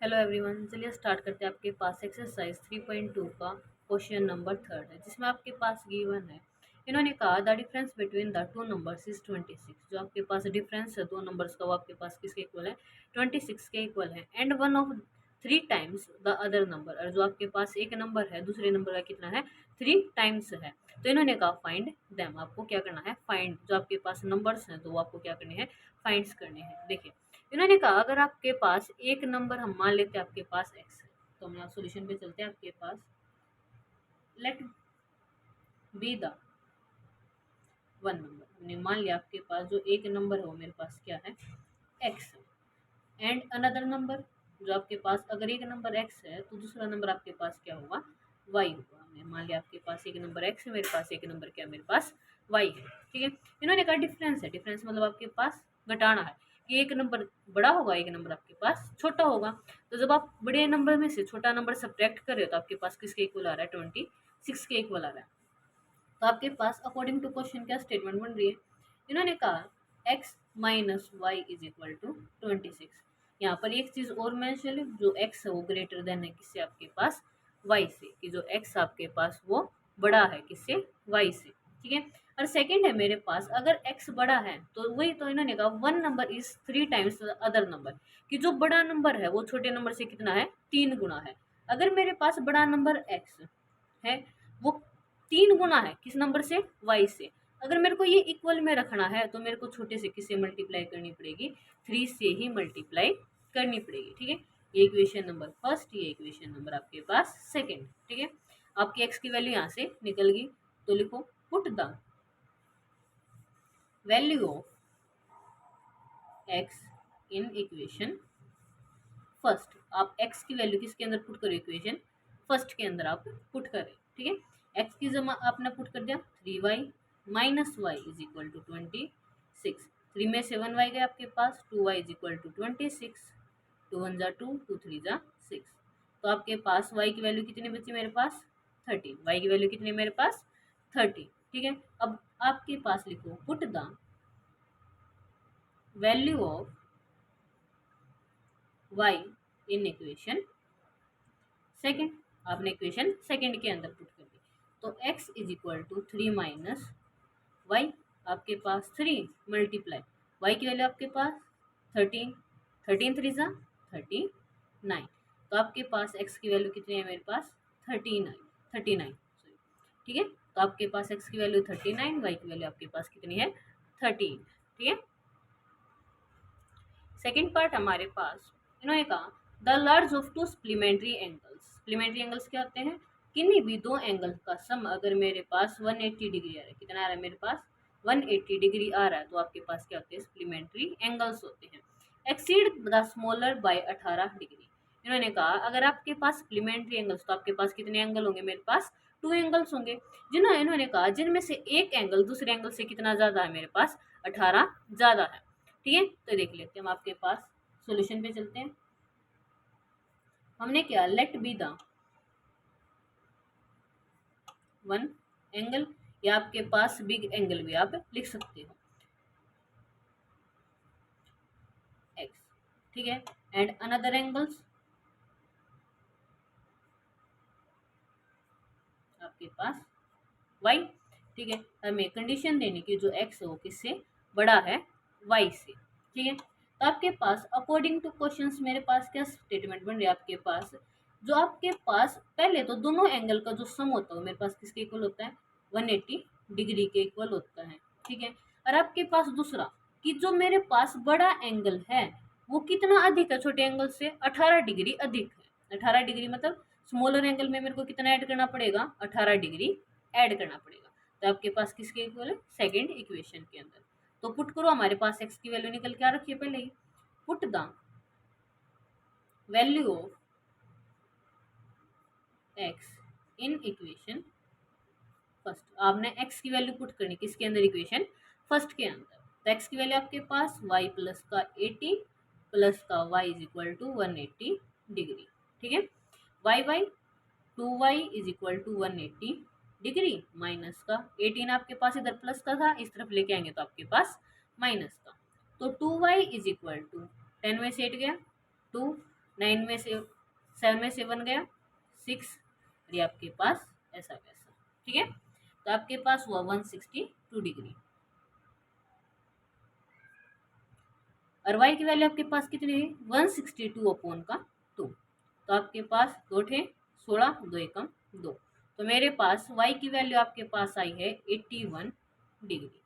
Hello everyone, चलिए start करते हैं। आपके पास एक्सरसाइज 3.2 का क्वेश्चन नंबर थर्ड है, जिसमें आपके पास गिवन है। इन्होंने कहा the difference between the two numbers is 26। जो आपके पास डिफरेंस है दो नंबर्स का, वो आपके पास किसके इक्वल है? 26 के इक्वल है। And one of three times the other number, और जो आपके पास एक नंबर है दूसरे नंबर का कितना है? थ्री टाइम्स है। तो इन्होंने कहा फाइंड देम। आपको क्या करना है? फाइंड। जो आपके पास नंबर्स हैं तो वो आपको क्या करने हैं? फाइंड्स करने हैं। देखिए, इन्होंने कहा अगर आपके पास एक नंबर, हम मान लेते हैं आपके पास एक्स है, तो हम सॉल्यूशन पे चलते हैं। आपके पास let B the one number, हमने मान लिया आपके पास जो एक नंबर है वो मेरे पास क्या है? एक्स है। एंड अनदर नंबर, जो आपके पास अगर एक नंबर एक्स है तो दूसरा नंबर आपके पास क्या होगा? वाई होगा। हमने मान लिया आपके पास एक नंबर एक्स है, मेरे पास एक नंबर क्या है? मेरे पास वाई है। ठीक है। इन्होंने कहा डिफरेंस है। डिफरेंस मतलब आपके पास घटाना है कि एक नंबर बड़ा होगा, एक नंबर आपके पास छोटा होगा। तो जब आप बड़े नंबर में से छोटा नंबर सब्ट्रैक्ट कर रहे हो तो आपके पास किसके इक्वल आ रहा है? 26 के इक्वल आ रहा है। तो आपके पास अकॉर्डिंग टू क्वेश्चन क्या स्टेटमेंट बन रही है? इन्होंने कहा x minus Y is equal to 26। यहाँ पर एक चीज और मेंशन है, जो x है वो ग्रेटर देन है किससे? आपके पास y से, कि जो x आपके पास वो बड़ा है किससे? y से। ठीक है। और सेकंड है मेरे पास अगर x बड़ा है तो वही तो इन्होंने कहा one number is three times other number, कि जो बड़ा नंबर है वो छोटे नंबर से कितना है? 3 गुना है। अगर मेरे पास बड़ा नंबर x है, वो 3 गुना है किस नंबर से? वाई से। अगर मेरे को ये इक्वल में रखना है तो मेरे को छोटे से किससे मल्टीप्लाई करनी पड़ेगी? 3 से ही मल्टीप्लाई करनी पड़ेगी। ठीक है। ये इक्वेशन नंबर फर्स्ट, ये इक्वेशन नंबर आपके पास सेकंड। ठीक है। आपकी एक्स की वैल्यू यहाँ से निकल गई, तो लिखो put the value of x in equation first. आप एक्स की वैल्यू किसके अंदर पुट करो? इक्वेशन फर्स्ट के अंदर आप पुट करें। ठीक है। एक्स की जमा आपने पुट कर दिया 3y minus Y is equal to 26। 3 में से 1y गया आपके पास, 2y इज इक्वल टू 26। 2 1 जा 2, 2 3 जा 6। तो आपके पास y की वैल्यू कितनी बची मेरे पास? 30। y की वैल्यू कितनी मेरे पास? 30। ठीक है। अब आपके पास लिखो put the value of y in equation second. आपने इक्वेशन सेकंड के अंदर पुट कर दी। तो x is equal to 3 minus Y, आपके पास 3 मल्टीप्लाई y की वैल्यू आपके पास 13। 13 3 जा 39। तो आपके पास x की वैल्यू कितनी है मेरे पास? 39। सॉरी। ठीक है। तो आपके पास x की वैल्यू 39, y की वैल्यू आपके पास कितनी है? 13। ठीक है। सेकेंड पार्ट हमारे पास इन्होंने कहा the large of to supplementary angles. Supplementary angles क्या होते हैं? किन्हीं भी दो एंगल का सम अगर मेरे पास 180 डिग्री आ रहा है, कितना आ रहा है मेरे पास? 180 डिग्री आ रहा है, तो आपके पास क्या होते हैं? सप्लीमेंट्री एंगल्स होते हैं। Exceed the smaller by 18 degree. इन्होंने कहा अगर आपके पास सप्लीमेंट्री एंगल्स, तो आपके पास कितने एंगल होंगे? मेरे पास 2 एंगल्स होंगे। जिन्होंने इन्होंने कहा जिनमें से एक एंगल दूसरे एंगल से कितना ज्यादा है? मेरे पास 18 ज्यादा है। ठीक है। तो देख लेते हैं हम आपके पास सॉल्यूशन पे चलते हैं। हमने क्या let B the one angle, या आपके पास बिग एंगल भी आप लिख सकते हो एक्स। ठीक है। एंड अनदर एंगल्स आपके पास वाई। ठीक है। हमें कंडीशन देने की जो एक्स है वो किससे बड़ा है? वाई से। ठीक है। तो आपके पास अकॉर्डिंग टू क्वेश्चंस मेरे पास क्या स्टेटमेंट बन रही है? आपके पास जो आपके पास पहले तो दोनों एंगल का जो सम होता है मेरे पास किसके इक्वल होता है? 180 डिग्री के इक्वल होता है। ठीक है। और आपके पास दूसरा कि जो मेरे पास बड़ा एंगल है वो कितना अधिक है छोटे एंगल से? 18 डिग्री अधिक है। 18 डिग्री मतलब स्मॉलर एंगल में मेरे को कितना ऐड करना पड़ेगा? 18 डिग्री ऐड करना पड़ेगा। तो आपके पास किसके इक्वल है? सेकेंड इक्वेशन के अंदर। तो पुट करो, हमारे पास एक्स की वैल्यू निकल के आ रखी है पहले ही। Put the value of x in equation first. आपने एक्स की वैल्यू पुट करनी किसके अंदर? इक्वेशन फर्स्ट के अंदर। तो एक्स की वैल्यू आपके पास वाई प्लस का 80 प्लस का Y is equal to 180 degree. ठीक है। Y Y 2y is equal to 180 degree minus का 18 आपके पास इधर प्लस का था, इस तरफ लेके आएंगे तो आपके पास माइनस का। तो 2y इज इक्वल टू 10 में से 8 गया 2, 9 में से 7 में से 1 गया 6, और ये आपके पास ऐसा वैसा। ठीक है, तो आपके पास हुआ 162 डिग्री। और y की वैल्यू आपके पास कितनी है 162 अपॉन का 2। तो आपके पास 2 थे 16, 2 एकम 2। तो मेरे पास y की वैल्यू आपके पास आई है 81 डिग्री।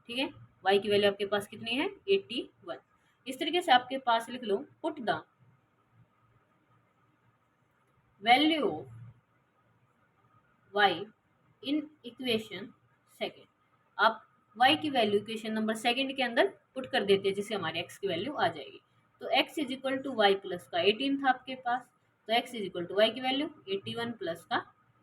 ठीक है, y की वैल्यू आपके पास कितनी है 81। इस तरीके से आपके पास लिख लो, put the value of y in equation second. आप y की वैल्यू इक्वेशन नंबर सेकेंड के अंदर पुट कर देते हैं, जिससे हमारे x की वैल्यू आ जाएगी। तो x is equal to Y plus का 18 था आपके पास, तो x is equal to Y की वैल्यू 81 प्लस का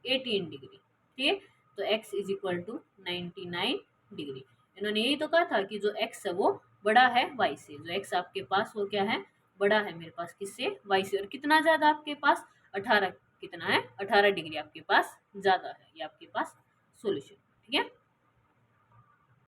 18 डिग्री। ठीक है, तो x is equal to 99 degree. इन्होंने यही तो कहा था कि जो x है वो बड़ा है y से, जो x आपके पास वो क्या है बड़ा है मेरे पास किससे y से। और कितना ज्यादा आपके पास 18, कितना है 18 डिग्री आपके पास ज्यादा है। ये आपके पास सोल्यूशन। ठीक है।